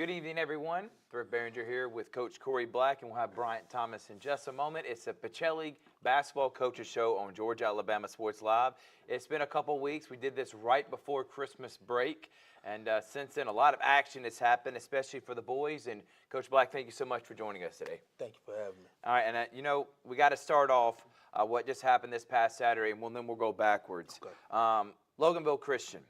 Good evening, everyone. Thrift Behringer here with Coach Corey Black, and we'll have Bryant Thomas in just a moment. It's a Pacelli Basketball Coaches Show on Georgia Alabama Sports Live. It's been a couple weeks. We did this right before Christmas break, and since then, a lot of action has happened, especially for the boys. And Coach Black, thank you so much for joining us today. Thank you for having me. All right, and we got to start off what just happened this past Saturday, and then we'll go backwards. Okay. Loganville Christian.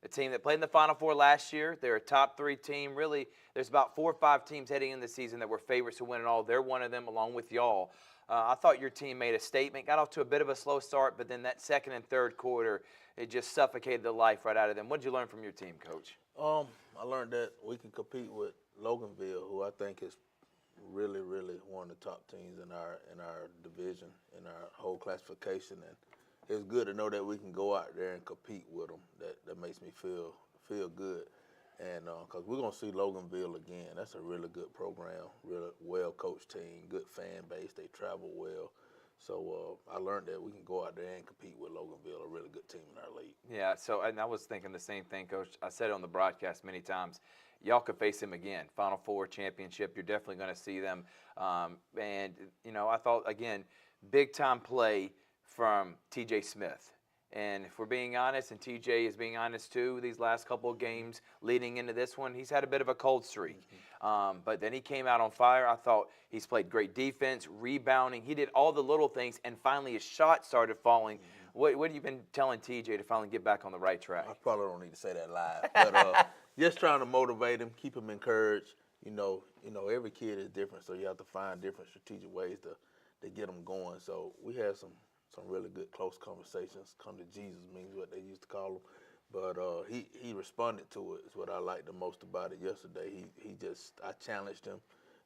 The team that played in the Final Four last year, they're a top 3 team. Really, there's about 4 or 5 teams heading into the season that were favorites to win it all. They're one of them, along with y'all. I thought your team made a statement, got off to a bit of a slow start, but then that second and third quarter, it just suffocated the life right out of them. What did you learn from your team, Coach? I learned that we can compete with Loganville, who I think is really, really one of the top teams in our division, in our whole classification, and it's good to know that we can go out there and compete with them. That makes me feel good, and because we're gonna see Loganville again. That's a really good program, really well coached team, good fan base. They travel well, so I learned that we can go out there and compete with Loganville, a really good team in our league. Yeah. So, and I was thinking the same thing, Coach. I said it on the broadcast many times. Y'all could face them again. Final Four championship. You're definitely going to see them. And I thought again, big time play from T.J. Smith. And if we're being honest, and TJ is being honest too, these last couple of games leading into this one, he's had a bit of a cold streak. But then he came out on fire. I thought he's played great defense, rebounding. He did all the little things, and finally his shot started falling. What have you been telling TJ to finally get back on the right track? I probably don't need to say that live, but just trying to motivate him, keep him encouraged. Every kid is different, so you have to find different strategic ways to get them going. So we had some really good close conversations. Come to Jesus means what they used to call him, but he responded to it. Is what I liked the most about it yesterday. I challenged him,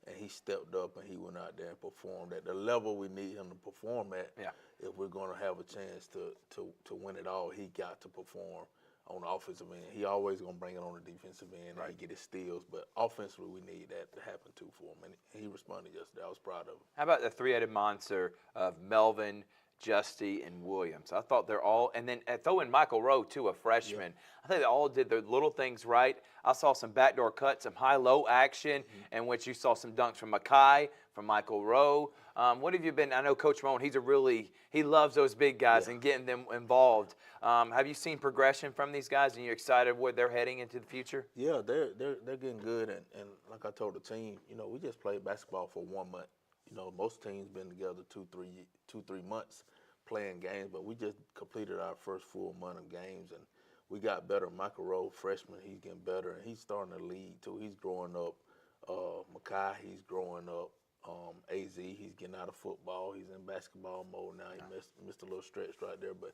and he stepped up and he went out there and performed at the level we need him to perform at. Yeah. If we're going to have a chance to win it all, he got to perform on the offensive end. He always going to bring it on the defensive end, Right. and he get his steals, but offensively we need that to happen too for him, and he responded yesterday. I was proud of him. How about the three-headed monster of Melvin, Justy, and Williams? I thought they're all, and then throw in Michael Rowe too, a freshman. Yeah. I think they all did their little things right. I saw some backdoor cuts, some high-low action, in which you saw some dunks from Makai, from Michael Rowe. What have you been? I know Coach Rowan, he loves those big guys and getting them involved. Have you seen progression from these guys, and you're excited where they're heading into the future? Yeah, they're getting good, and like I told the team, we just played basketball for 1 month. Most teams been together 2-3 months playing games, but we just completed our first full month of games, and we got better. Michael Rowe, freshman, he's getting better, and he's starting to lead too. He's growing up. Makai, he's growing up. AZ, he's getting out of football. He's in basketball mode now. He missed a little stretch right there, but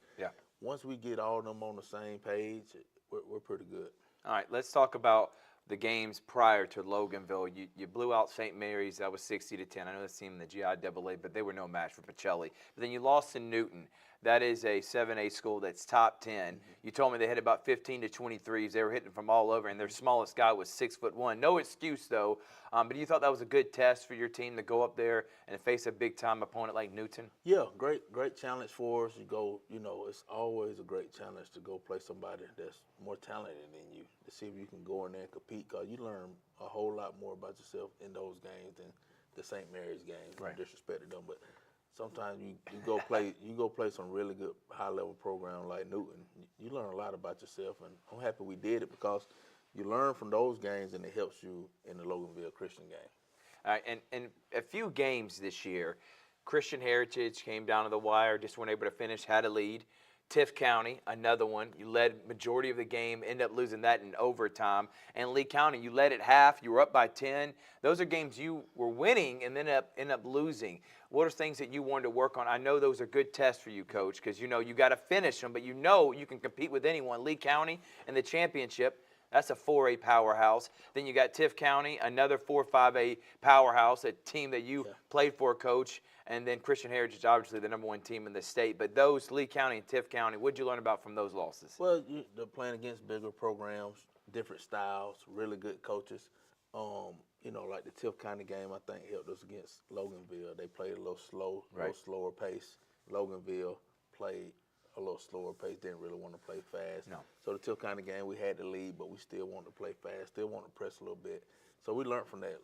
once we get all of them on the same page, we're pretty good. All right, let's talk about the games prior to Loganville. You blew out St. Mary's. That was 60-10. I know this team in the GIAA, but they were no match for Pacelli. But then you lost to Newton. That is a 7A school that's top 10. You told me they had about 15 to 23s. They were hitting from all over, and their smallest guy was 6'1". No excuse, though. But you thought that was a good test for your team to go up there and face a big-time opponent like Newton? Yeah, great challenge for us. It's always a great challenge to go play somebody that's more talented than you, to see if you can go in there and compete, because you learn a whole lot more about yourself in those games than the St. Mary's games. Right. No disrespect to them, but sometimes you go play some really good high-level program like Newton. You learn a lot about yourself, and I'm happy we did it, because you learn from those games, and it helps you in the Loganville Christian game. All right, and a few games this year, Christian Heritage came down to the wire, just weren't able to finish, had a lead. Tift County, another one. You led majority of the game, ended up losing that in overtime. And Lee County, you led at half. You were up by 10. Those are games you were winning and then end up losing. What are things that you wanted to work on? I know those are good tests for you, Coach, because you got to finish them, but you can compete with anyone. Lee County in the championship, that's a 4A powerhouse. Then you got Tift County, another 4-5A powerhouse, a team that you played for, Coach. And then Christian Heritage, obviously the #1 team in the state. But those, Lee County and Tift County, what did you learn about from those losses? Well, they're playing against bigger programs, different styles, really good coaches. Like the Tift County game, I think helped us against Loganville. They played a little slow, a little slower pace. Loganville played a little slower pace, didn't really want to play fast. No. So the Tift County game, we had the lead, but we still wanted to play fast, still wanted to press a little bit. So we learned from that.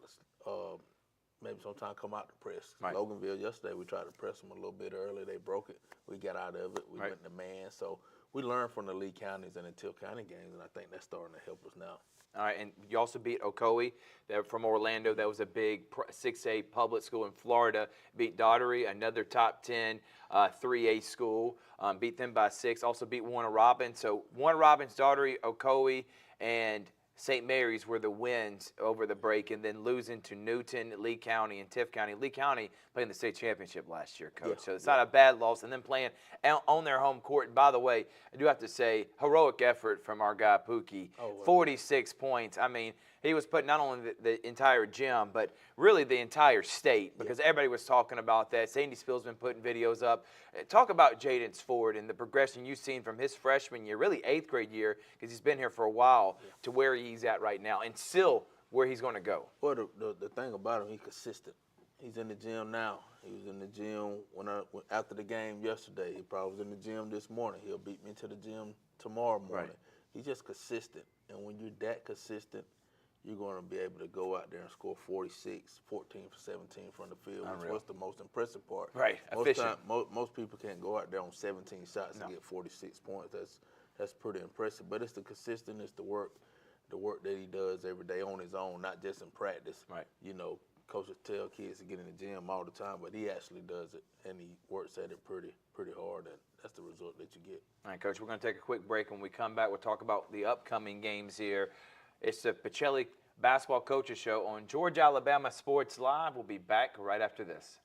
Maybe sometime come out to press. Right. Loganville yesterday, we tried to press them a little bit early. They broke it. We got out of it. We Right. went to man. So we learned from the Lee counties and the Till County games, and I think that's starting to help us now. All right, and you also beat Ocoee. They're from Orlando. That was a big 6A public school in Florida. Beat Daugherty, another top 10 3A school. Beat them by 6. Also beat Warner Robins. So Warner Robins, Daugherty, Ocoee, and St. Mary's were the wins over the break, and then losing to Newton, Lee County, and Tift County. Lee County playing the state championship last year, Coach. Yeah, So it's not a bad loss, and then playing on their home court. And by the way, I do have to say, heroic effort from our guy Pookie. Oh, well. 46 points. I mean, he was putting not only the entire gym, but really the entire state, because everybody was talking about that. Sandy Spill's been putting videos up. Talk about Jaden Ford and the progression you've seen from his freshman year, really 8th grade year, because he's been here for a while, to where he's at right now, and still where he's going to go. Well, the thing about him, he's consistent. He's in the gym now. He was in the gym after the game yesterday. He probably was in the gym this morning. He'll beat me to the gym tomorrow morning. Right. He's just consistent. And when you're that consistent, you're going to be able to go out there and score 46, 14 for 17 from the field, which was the most impressive part. Right, efficient. Most people can't go out there on 17 shots and get 46 points. That's pretty impressive. But it's the consistency, it's the work that he does every day on his own, not just in practice. Right. You know, coaches tell kids to get in the gym all the time, but he actually does it, and he works at it pretty hard, and that's the result that you get. All right, Coach, we're going to take a quick break. When we come back, we'll talk about the upcoming games here. It's the Pacelli Basketball Coaches Show on Georgia Alabama Sports Live. We'll be back right after this.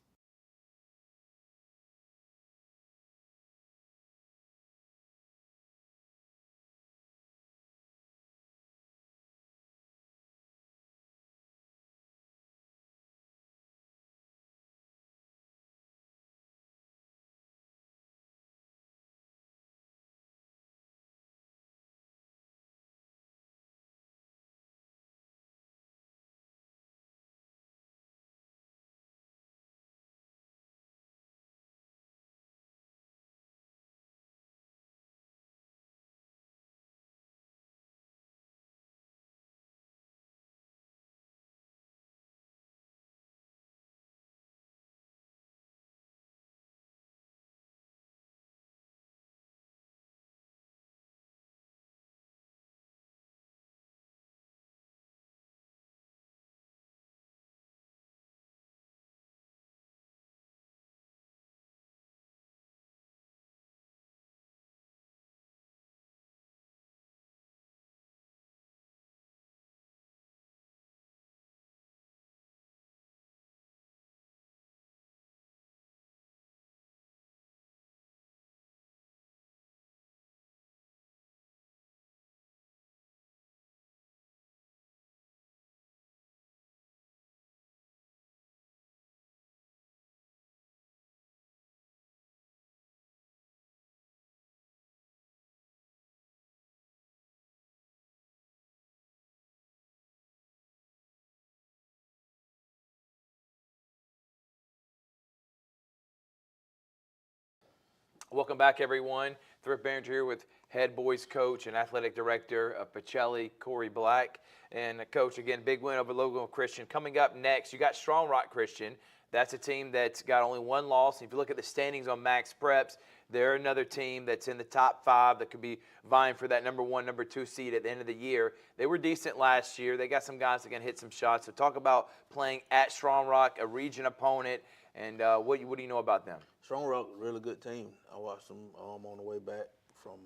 Welcome back, everyone. Thrift Barringer here with head boys coach and athletic director of Pacelli, Corey Black. And Coach, again, big win over Logan Christian. Coming up next, you got Strong Rock Christian. That's a team that's got only one loss. If you look at the standings on Max Preps, they're another team that's in the top 5 that could be vying for that number 1, number 2 seed at the end of the year. They were decent last year. They got some guys that can hit some shots. So talk about playing at Strong Rock, a region opponent, and what do you know about them? Strong Rock, really good team. I watched them on the way back from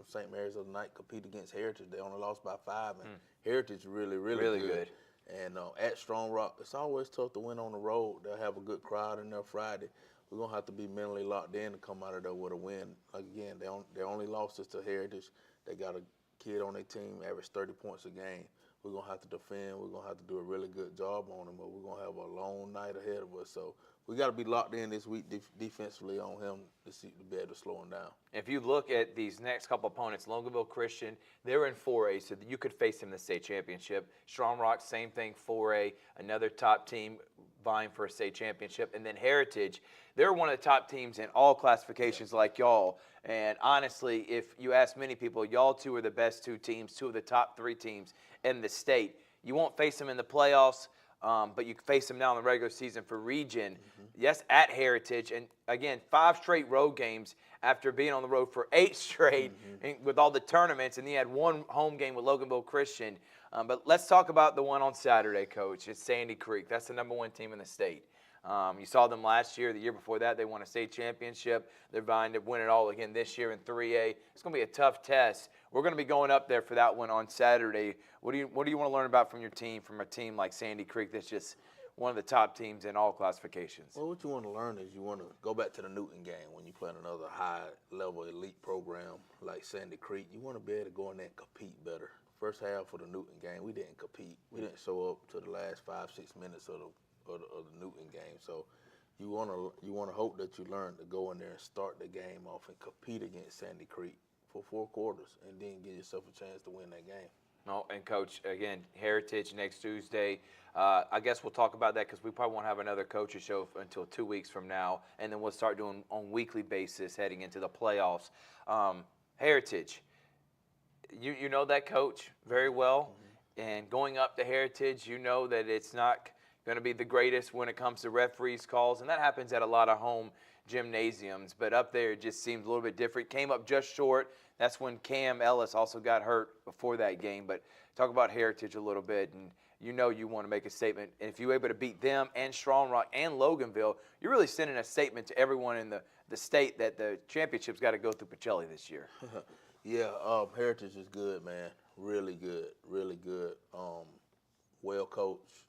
St. Mary's the other night, compete against Heritage. They only lost by 5, and Heritage really good. And at Strong Rock, it's always tough to win on the road. They'll have a good crowd in there Friday. We're going to have to be mentally locked in to come out of there with a win. Again, their only losses to Heritage. They got a kid on their team, average 30 points a game. We're going to have to defend. We're going to have to do a really good job on them, but we're going to have a long night ahead of us. So we got to be locked in this week defensively on him to be able to slow him down. If you look at these next couple opponents, Loganville Christian, they're in 4A, so you could face them in the state championship. Strong Rock, same thing, 4A, another top team vying for a state championship. And then Heritage, they're one of the top teams in all classifications like y'all. And honestly, if you ask many people, y'all two are the best 2 teams, 2 of the top 3 teams in the state. You won't face them in the playoffs, but you face them now in the regular season for region. Yes, at Heritage. And, again, 5 straight road games after being on the road for 8 straight with all the tournaments. And he had 1 home game with Loganville Christian. But let's talk about the one on Saturday, Coach. It's Sandy Creek. That's the #1 team in the state. You saw them last year. The year before that, they won a state championship. They're vying to win it all again this year in 3A. It's going to be a tough test. We're going to be going up there for that one on Saturday. What do you want to learn about from your team, from a team like Sandy Creek that's just one of the top teams in all classifications? Well, what you want to learn is you want to go back to the Newton game when you play in another high-level elite program like Sandy Creek. You want to be able to go in there and compete better. First half of the Newton game, we didn't compete. We didn't show up to the last 5-6 minutes of the Newton game. So you want to hope that you learn to go in there and start the game off and compete against Sandy Creek for 4 quarters, and then give yourself a chance to win that game. No, and Coach, again, Heritage next Tuesday. I guess we'll talk about that because we probably won't have another coaches show until 2 weeks from now, and then we'll start doing on weekly basis heading into the playoffs. Heritage, you know that coach very well, and going up to Heritage, you know that it's not going to be the greatest when it comes to referees calls, and that happens at a lot of home gymnasiums, but up there it just seems a little bit different. Came up just short. That's when Cam Ellis also got hurt before that game. But talk about Heritage a little bit, and you know you want to make a statement. And if you're able to beat them and Strong Rock and Loganville, you're really sending a statement to everyone in the state that the championship's got to go through Pacelli this year. Yeah, Heritage is good, man. Really good, really good. Well coached.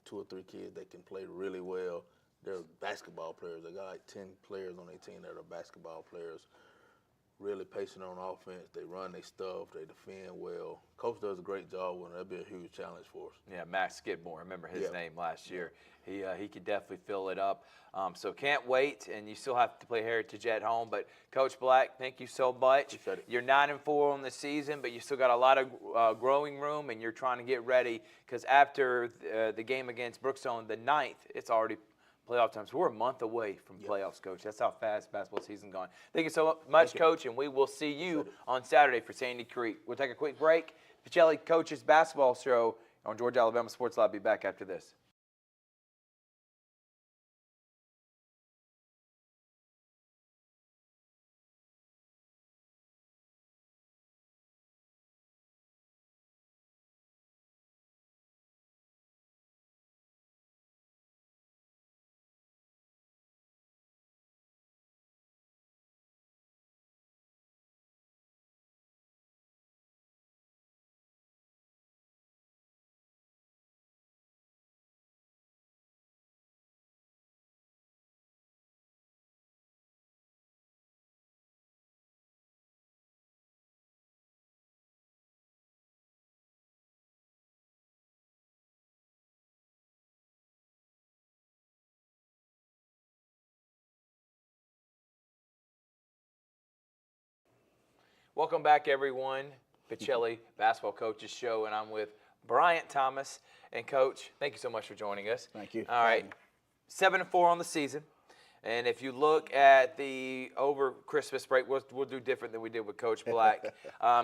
2 or 3 kids that can play really well. They're basketball players. They got like 10 players on their team that are basketball players. Really patient on offense. They run their stuff. They defend well. Coach does a great job with them. That'd be a huge challenge for us. Yeah, Max Skidmore. Remember his name last year. He could definitely fill it up. So can't wait, and you still have to play Heritage at home. But Coach Black, thank you so much. Appreciate it. You're 9-4 on the season, but you still got a lot of growing room, and you're trying to get ready because after the game against Brookstone, the 9th, it's already playoff time. So we're a month away from playoffs, Coach. That's how fast basketball season's gone. Thank you so much, Coach, and we will see you on Saturday for Sandy Creek. We'll take a quick break. Pacelli Coaches Basketball Show on Georgia Alabama Sports Lab. Be back after this. Welcome back, everyone. Pacelli Basketball Coaches Show, and I'm with Bryant Thomas. And, Coach, thank you so much for joining us. Thank you. All right, 7-4 on the season. And if you look at the over Christmas break, we'll do different than we did with Coach Black.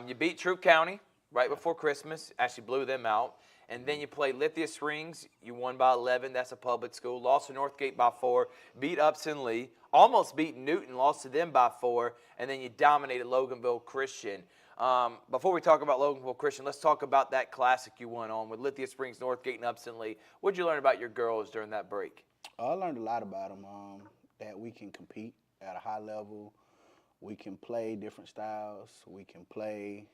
You beat Troup County right before Christmas, actually blew them out. And then you played Lithia Springs. You won by 11. That's a public school. Lost to Northgate by 4. Beat Upson Lee. Almost beat Newton. Lost to them by 4. And then you dominated Loganville Christian. Before we talk about Loganville Christian, let's talk about that classic you went on with Lithia Springs, Northgate, and Upson Lee. What did you learn about your girls during that break? I learned a lot about them, that we can compete at a high level. We can play different styles. We can play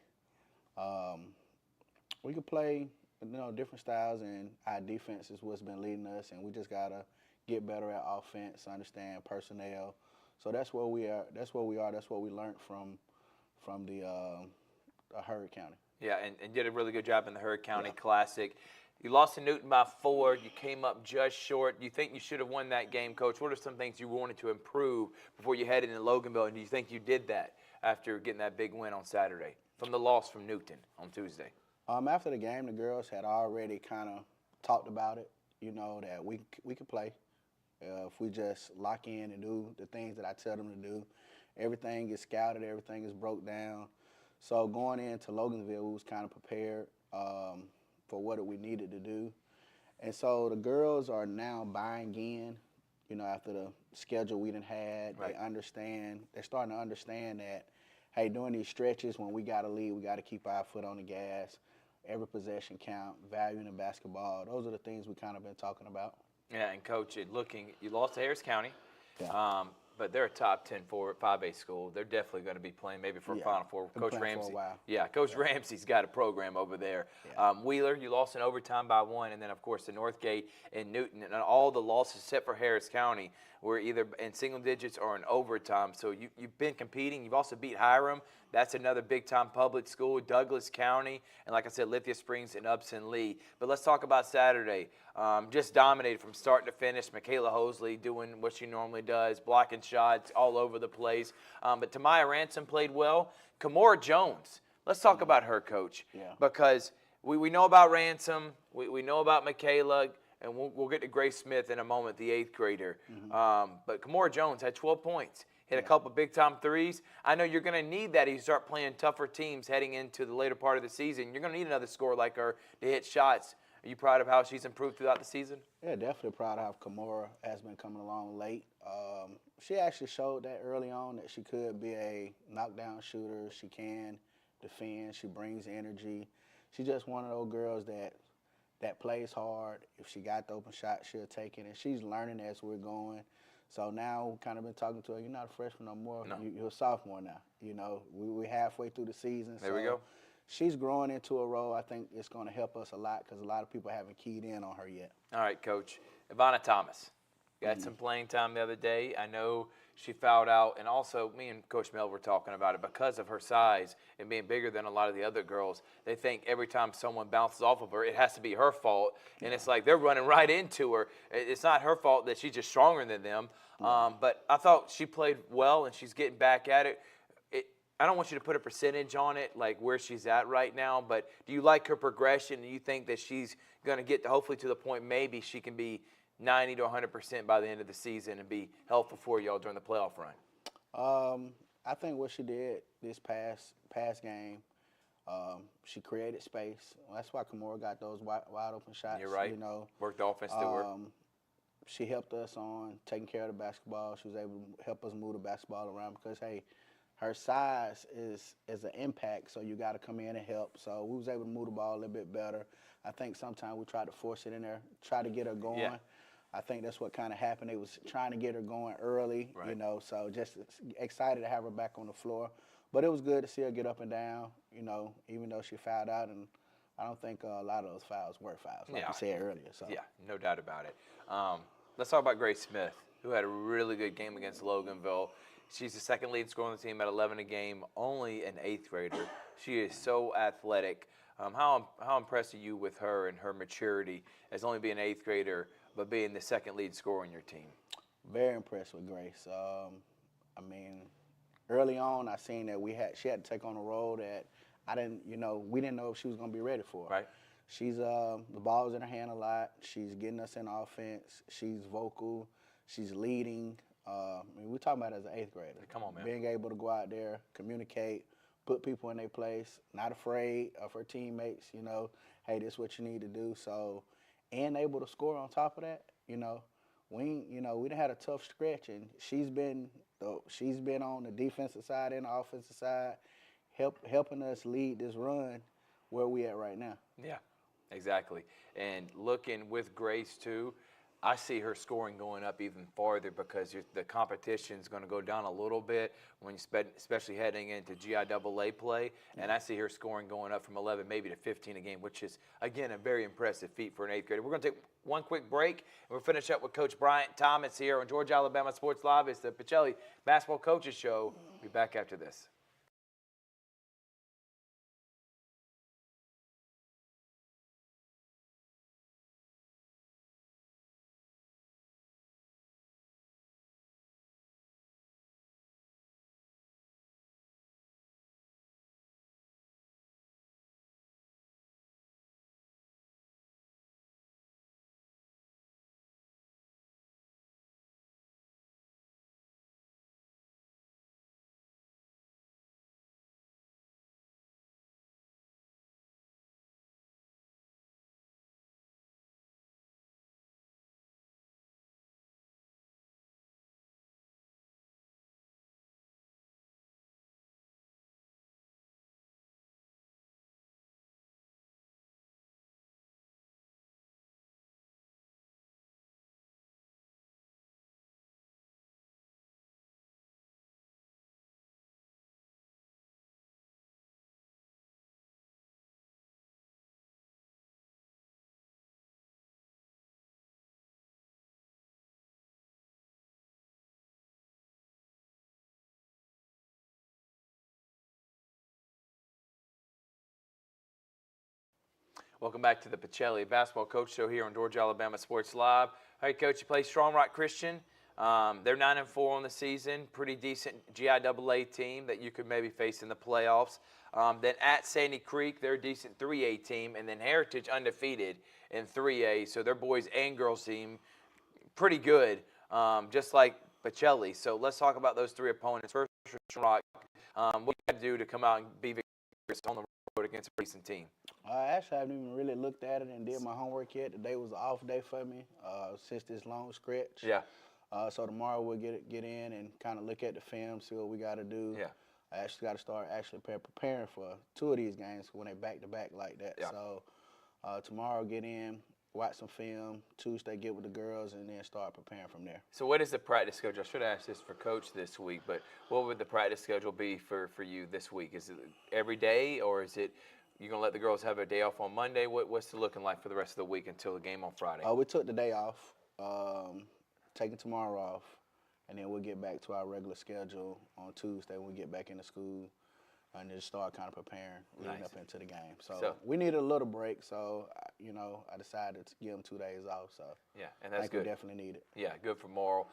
different styles, and our defense is what's been leading us, and we just got to get better at offense, understand personnel. So that's where we are. That's what we learned from the Heard County. Yeah, and did a really good job in the Heard County Classic. You lost to Newton by 4. You came up just short. You think you should have won that game, Coach? What are some things you wanted to improve before you headed into Loganville, and do you think you did that after getting that big win on Saturday from the loss from Newton on Tuesday? After the game, the girls had already kind of talked about it, that we could play. If we just lock in and do the things that I tell them to do. Everything is scouted, everything is broke down. So going into Loganville, we was kind of prepared. for what we needed to do. And so the girls are now buying in, after the schedule we done had. Right. They're starting to understand that, hey, during these stretches when we got to lead, we got to keep our foot on the gas. Every possession count, value in basketball. Those are the things we kind of been talking about. Yeah, and Coach, you lost to Harris County, Yeah. but they're a top 10 5A school. They're definitely going to be playing maybe for a Yeah, Final Four. been Coach playing for a Ramsey. while. Yeah, Coach Ramsey's got a program over there. Yeah. Wheeler, you lost in overtime by 1, and then, of course, the Northgate and Newton. And all the losses except for Harris County were either in single digits or in overtime. So you've been competing. You've also beat Hiram. That's another big-time public school, Douglas County, and like I said, Lithia Springs and Upson Lee. But let's talk about Saturday. Just dominated from start to finish. Michaela Hosley doing what she normally does, blocking shots all over the place. But Tamaya Ransom played well. Kamora Jones, let's talk about her, Coach. Yeah. Because we know about Ransom, we know about Michaela, and we'll get to Grace Smith in a moment, the 8th grader. But Kamora Jones had 12 points. Hit a couple big-time threes. I know you're going to need that as you start playing tougher teams heading into the later part of the season. You're going to need another scorer like her to hit shots. Are you proud of how she's improved throughout the season? Yeah, definitely proud of how Kamora has been coming along late. She actually showed that early on that she could be a knockdown shooter. She can defend. She brings energy. She's just one of those girls that plays hard. If she got the open shot, she'll take it. And she's learning as we're going. So now we've kind of been talking to her. You're not a freshman no more. No. You're a sophomore now. We're halfway through the season. There we go. She's growing into a role. I think it's going to help us a lot because a lot of people haven't keyed in on her yet. All right, Coach. Ivana Thomas got some playing time the other day. I know she fouled out, and also me and Coach Mel were talking about it because of her size and being bigger than a lot of the other girls. They think every time someone bounces off of her, it has to be her fault, and it's like they're running right into her. It's not her fault that she's just stronger than them. But I thought she played well, and she's getting back at it. I don't want you to put a percentage on it, like where she's at right now, but do you like her progression? Do you think that she's going to get hopefully to the point maybe she can be 90 to 100% by the end of the season and be helpful for y'all during the playoff run? I think what she did this past game, she created space. That's why Kamora got those wide open shots. You're right. Worked the offense through her. She helped us on taking care of the basketball. She was able to help us move the basketball around because, hey, her size is an impact, so you got to come in and help. So we was able to move the ball a little bit better. I think sometimes we tried to force it in there, try to get her going. Yeah. I think that's what kind of happened. They was trying to get her going early, Right. so just excited to have her back on the floor. But it was good to see her get up and down, even though she fouled out. And I don't think a lot of those fouls were fouls, like you said earlier. So. Yeah, no doubt about it. Let's talk about Grace Smith, who had a really good game against Loganville. She's the second lead scorer on the team at 11 a game, only an 8th grader. She is so athletic. How impressed are you with her and her maturity as only being an 8th grader, but being the second lead scorer on your team? Very impressed with Grace. Early on, I seen that she had to take on a role that we didn't know if she was going to be ready for. Right. She's the ball's in her hand a lot. She's getting us in offense. She's vocal. She's leading. We're talking about it as an 8th grader. Come on, man. Being able to go out there, communicate, put people in their place, not afraid of her teammates, hey, this is what you need to do. So, and able to score on top of that, we done had a tough stretch, and she's been on the defensive side and the offensive side, helping us lead this run where we at right now. Yeah, exactly. And looking with Grace, too, I see her scoring going up even farther because the competition is going to go down a little bit when especially heading into GIAA play. And I see her scoring going up from 11 maybe to 15 a game, which is, again, a very impressive feat for an 8th grader. We're going to take one quick break, and we'll finish up with Coach Bryant Thomas here on Georgia Alabama Sports Live. It's the Pacelli Basketball Coaches Show. We'll be back after this. Welcome back to the Pacelli Basketball Coach Show here on Georgia Alabama Sports Live. All right, Coach, you play Strong Rock Christian. They're 9-4 on the season. Pretty decent GIAA team that you could maybe face in the playoffs. Then at Sandy Creek, they're a decent 3A team. And then Heritage undefeated in 3A. So their boys and girls team pretty good, just like Pacelli. So let's talk about those three opponents. First, Strong Rock. What do you have to do to come out and be victorious on the road against a recent team? Actually, I haven't even really looked at it and did my homework yet. Today was an off day for me since this long stretch. Yeah. So tomorrow we'll get in and kind of look at the film, see what we got to do. Yeah. I actually got to start preparing for 2 of these games when they back-to-back like that. Yeah. So tomorrow get in, watch some film. Tuesday get with the girls and then start preparing from there. So what is the practice schedule? I should have asked this for Coach this week, but what would the practice schedule be for you this week? Is it every day, or is it you're going to let the girls have a day off on Monday? What's it looking like for the rest of the week until the game on Friday? We took the day off, taking tomorrow off, and then we'll get back to our regular schedule on Tuesday when we get back into school and just start kind of preparing leading up into the game. So we needed a little break, so, I decided to give them 2 days off. So yeah, and that's I think good. we definitely need it. Yeah, good for morale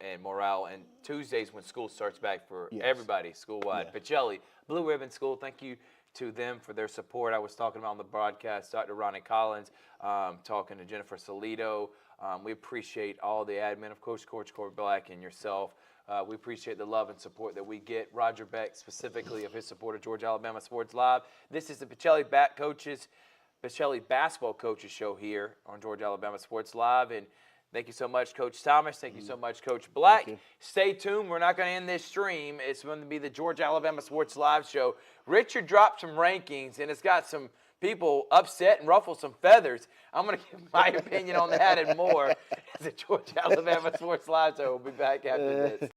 and morale. And Tuesdays when school starts back for Yes. everybody school-wide. Yeah. Pacelli, Blue Ribbon School, thank you to them for their support. I was talking about on the broadcast, Dr. Ronnie Collins, talking to Jennifer Salido. We appreciate all the admin, of course, Coach Corey Black and yourself. We appreciate the love and support that we get. Roger Beck, specifically, of his support of Georgia Alabama Sports Live. This is the Pacelli Basketball Coaches Show here on Georgia Alabama Sports Live. And thank you so much, Coach Thomas. Thank you so much, Coach Black. Thank you. Stay tuned. We're not going to end this stream. It's going to be the Georgia Alabama Sports Live show. Richard dropped some rankings, and it's got some people upset and ruffle some feathers. I'm going to give my opinion on that and more. It's the Georgia Alabama Sports Live show. We'll be back after this.